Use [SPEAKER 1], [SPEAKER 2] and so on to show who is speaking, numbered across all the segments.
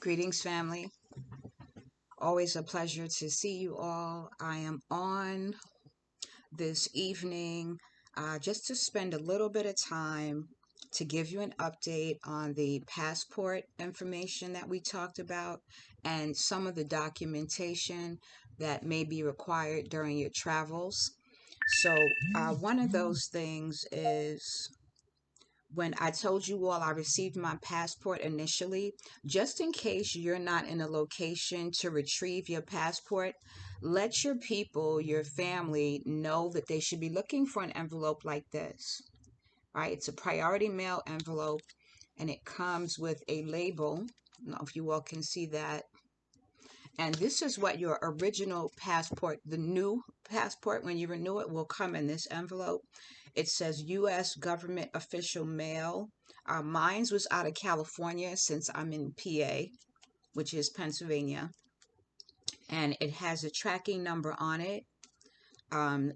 [SPEAKER 1] Greetings, family. Always a pleasure to see you all. I am on this evening just to spend a little bit of time to give you an update on the passport information that we talked about and some of the documentation that may be required during your travels. So, one of those things is when I told you all I received my passport initially, just in case you're not in a location to retrieve your passport, let your people, your family know that they should be looking for an envelope like this. Right? It's a priority mail envelope and it comes with a label. I don't know if you all can see that. And this is what your original passport, the new passport, when you renew it, will come in this envelope. It says U.S. government official mail. Mine's was out of California since I'm in PA, which is Pennsylvania. And it has a tracking number on it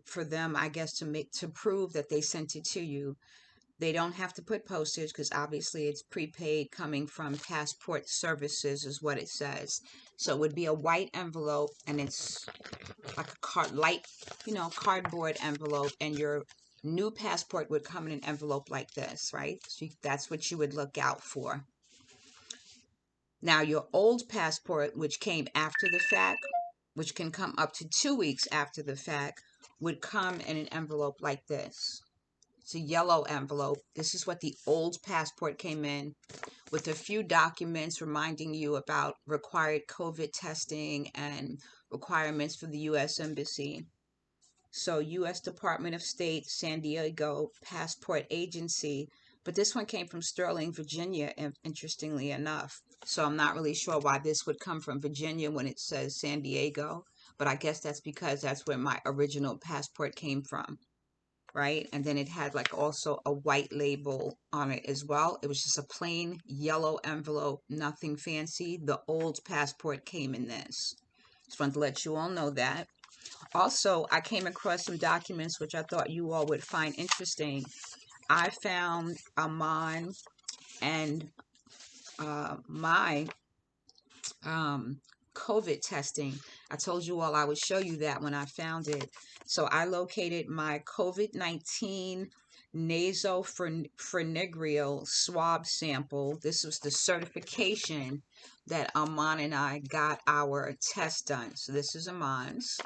[SPEAKER 1] for them, I guess, to prove that they sent it to you. They don't have to put postage because obviously it's prepaid coming from Passport Services is what it says. So it would be a white envelope and it's like a light, cardboard envelope, and your new passport would come in an envelope like this, right? So that's what you would look out for. Now, your old passport, which came after the fact, which can come up to 2 weeks after the fact, would come in an envelope like this. It's a yellow envelope. This is what the old passport came in, with a few documents reminding you about required COVID testing and requirements for the U.S. Embassy. So, U.S. Department of State, San Diego Passport Agency. But this one came from Sterling, Virginia, interestingly enough. So, I'm not really sure why this would come from Virginia when it says San Diego. But I guess that's because that's where my original passport came from, right? And then it had like also a white label on it as well. It was just a plain yellow envelope, nothing fancy. The old passport came in this. Just wanted to let you all know that. Also, I came across some documents which I thought you all would find interesting. I found Amman and my COVID testing. I told you all I would show you that when I found it. So I located my COVID-19 nasopharyngeal swab sample. This was the certification that Amman and I got our test done. So this is Amman's.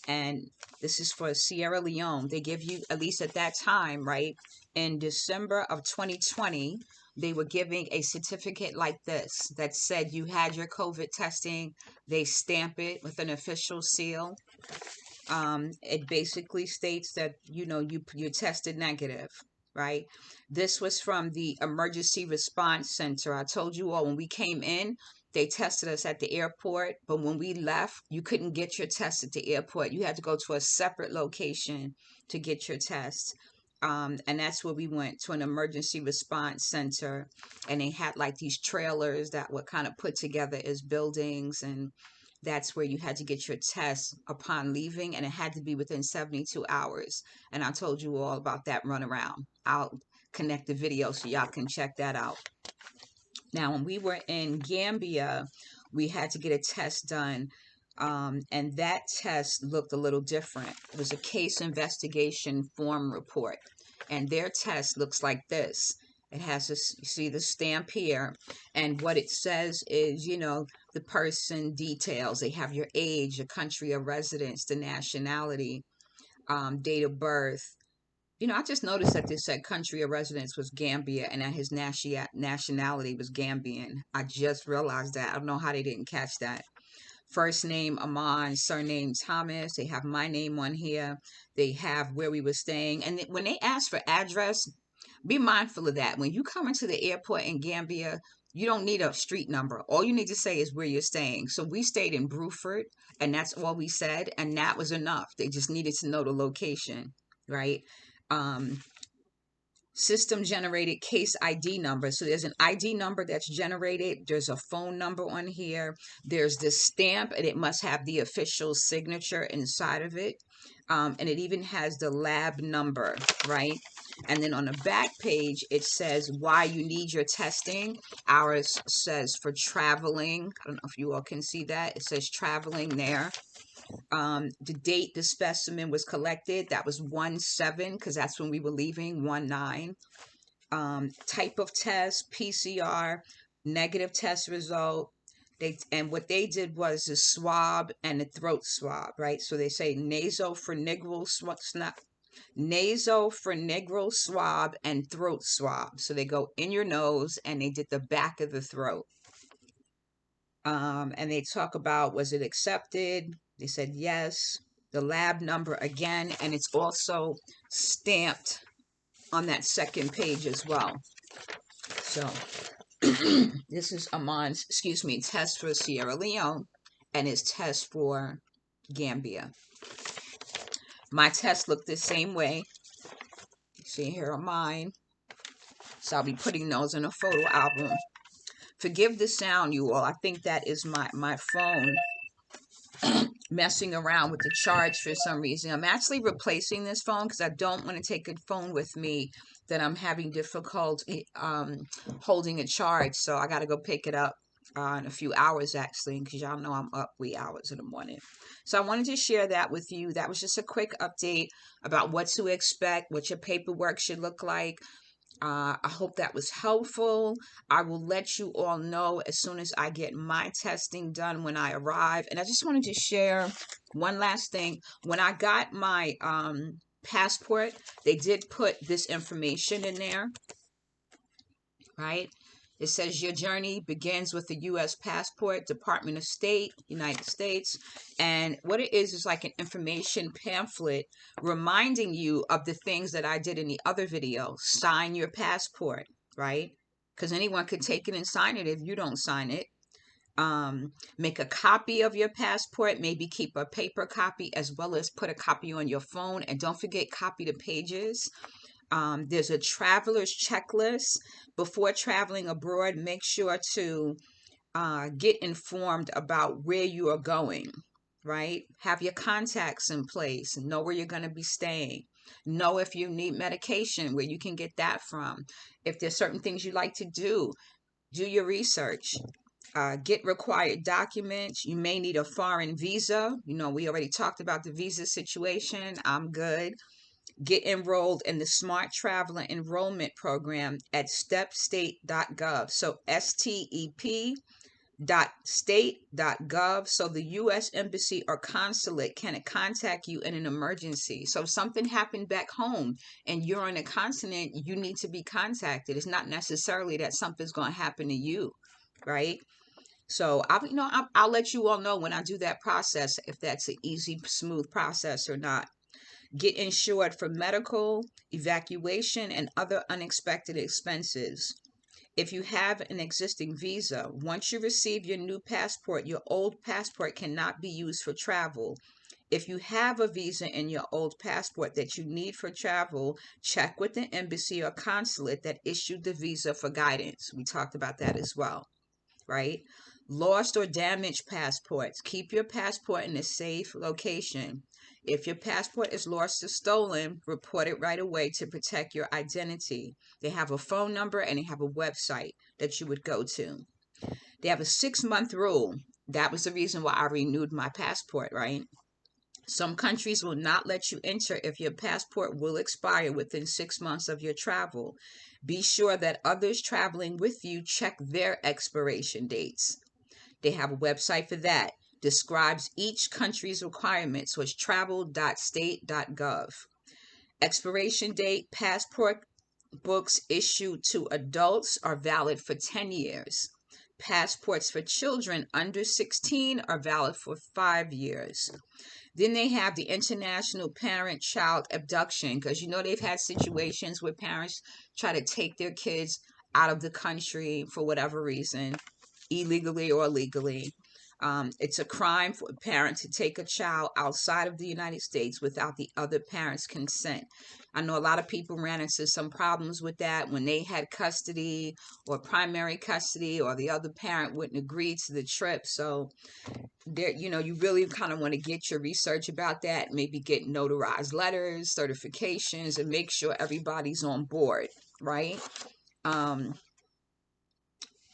[SPEAKER 1] And this is for Sierra Leone. They give you, at least at that time, right, in December of 2020, they were giving a certificate like this that said you had your COVID testing. They stamp it with an official seal. It basically states that you tested negative, right? This was from the Emergency Response Center. I told you all when we came in, they tested us at the airport, but when we left, you couldn't get your test at the airport. You had to go to a separate location to get your test. And that's where we went, to an emergency response center, and they had like these trailers that were kind of put together as buildings, and that's where you had to get your test upon leaving, and it had to be within 72 hours. And I told you all about that runaround. I'll connect the video so y'all can check that out. Now, when we were in Gambia, we had to get a test done, and that test looked a little different. It was a case investigation form report, and their test looks like this. It has this, you see the stamp here, and what it says is, the person details. They have your age, your country of residence, the nationality, date of birth. I just noticed that this said country of residence was Gambia and that his nationality was Gambian. I just realized that. I don't know how they didn't catch that. First name Amon, surname Thomas. They have my name on here. They have where we were staying. And when they ask for address, be mindful of that. When you come into the airport in Gambia, you don't need a street number. All you need to say is where you're staying. So we stayed in Bruford, and that's all we said, and that was enough. They just needed to know the location, right? System generated case ID number. So there's an ID number that's generated. There's a phone number on here. There's this stamp, and it must have the official signature inside of it. And it even has the lab number, right? And then on the back page, it says why you need your testing. Ours says for traveling. I don't know if you all can see that. It says traveling there. The date the specimen was collected, that was 1/7, because that's when we were leaving, 1/9. Type of test, PCR, negative test result. And what they did was a swab and a throat swab, right? So they say nasopharyngeal swab and throat swab. So they go in your nose and they did the back of the throat. And they talk about, was it accepted? They said yes. The lab number again, and it's also stamped on that second page as well. So this is Amon's, test for Sierra Leone and his test for Gambia. My tests look the same way. See, here are mine. So I'll be putting those in a photo album. Forgive the sound, you all. I think that is my phone messing around with the charge for some reason. I'm actually replacing this phone because I don't want to take a phone with me that I'm having difficulty holding a charge. So I got to go pick it up in a few hours, actually, because y'all know I'm up wee hours in the morning. So I wanted to share that with you. That was just a quick update about what to expect, what your paperwork should look like. I hope that was helpful. I will let you all know as soon as I get my testing done when I arrive. And I just wanted to share one last thing. When I got my passport, they did put this information in there, right? It says your journey begins with the U.S. passport, Department of State, United States. And what it is like an information pamphlet reminding you of the things that I did in the other video. Sign your passport, right? Because anyone could take it and sign it if you don't sign it. Make a copy of your passport, maybe keep a paper copy as well as put a copy on your phone. And don't forget, copy the pages. There's a traveler's checklist. Before traveling abroad, make sure to get informed about where you are going, right? Have your contacts in place. Know where you're going to be staying. Know if you need medication, where you can get that from. If there's certain things you like to do your research. Get required documents. You may need a foreign visa. You know, we already talked about the visa situation. I'm good. Get enrolled in the Smart Traveler Enrollment Program at stepstate.gov. So step.state.gov. So the U.S. Embassy or consulate can contact you in an emergency. So if something happened back home and you're on a continent, you need to be contacted. It's not necessarily that something's going to happen to you, right? So I'll let you all know when I do that process if that's an easy, smooth process or not. Get insured for medical, evacuation, and other unexpected expenses. If you have an existing visa, once you receive your new passport, your old passport cannot be used for travel. If you have a visa in your old passport that you need for travel, check with the embassy or consulate that issued the visa for guidance. We talked about that as well, right? Lost or damaged passports. Keep your passport in a safe location. If your passport is lost or stolen, report it right away to protect your identity. They have a phone number and they have a website that you would go to. They have a 6-month rule. That was the reason why I renewed my passport, right? Some countries will not let you enter if your passport will expire within 6 months of your travel. Be sure that others traveling with you check their expiration dates. They have a website for that. Describes each country's requirements, so it's travel.state.gov. Expiration date, passport books issued to adults are valid for 10 years. Passports for children under 16 are valid for 5 years. Then they have the international parent-child abduction, because they've had situations where parents try to take their kids out of the country for whatever reason, illegally or legally. It's a crime for a parent to take a child outside of the United States without the other parent's consent. I know a lot of people ran into some problems with that when they had custody or primary custody, or the other parent wouldn't agree to the trip. So there, you really kind of want to get your research about that, maybe get notarized letters, certifications, and make sure everybody's on board, right? Um,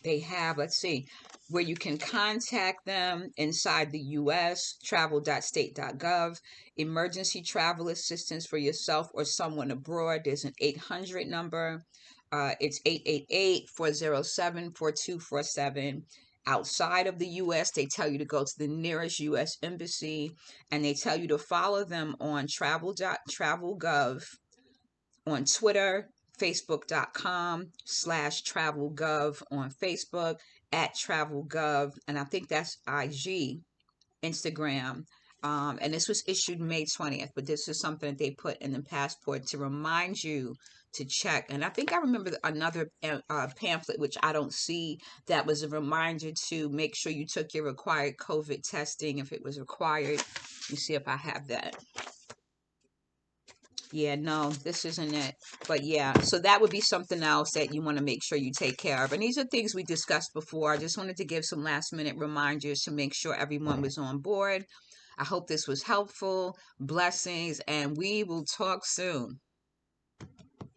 [SPEAKER 1] they have, let's see, where you can contact them inside the US, travel.state.gov, emergency travel assistance for yourself or someone abroad. There's an 800 number. It's 888-407-4247. Outside of the US, they tell you to go to the nearest US embassy, and they tell you to follow them on travel.travelgov on Twitter, facebook.com/travelgov on Facebook, at travelgov, and I think that's IG, Instagram. And this was issued May 20th, but this is something that they put in the passport to remind you to check. And I think I remember another pamphlet, which I don't see, that was a reminder to make sure you took your required COVID testing if it was required. Let me see if I have that. Yeah, no, this isn't it. But yeah, so that would be something else that you want to make sure you take care of. And these are things we discussed before. I just wanted to give some last minute reminders to make sure everyone was on board. I hope this was helpful. Blessings, and we will talk soon.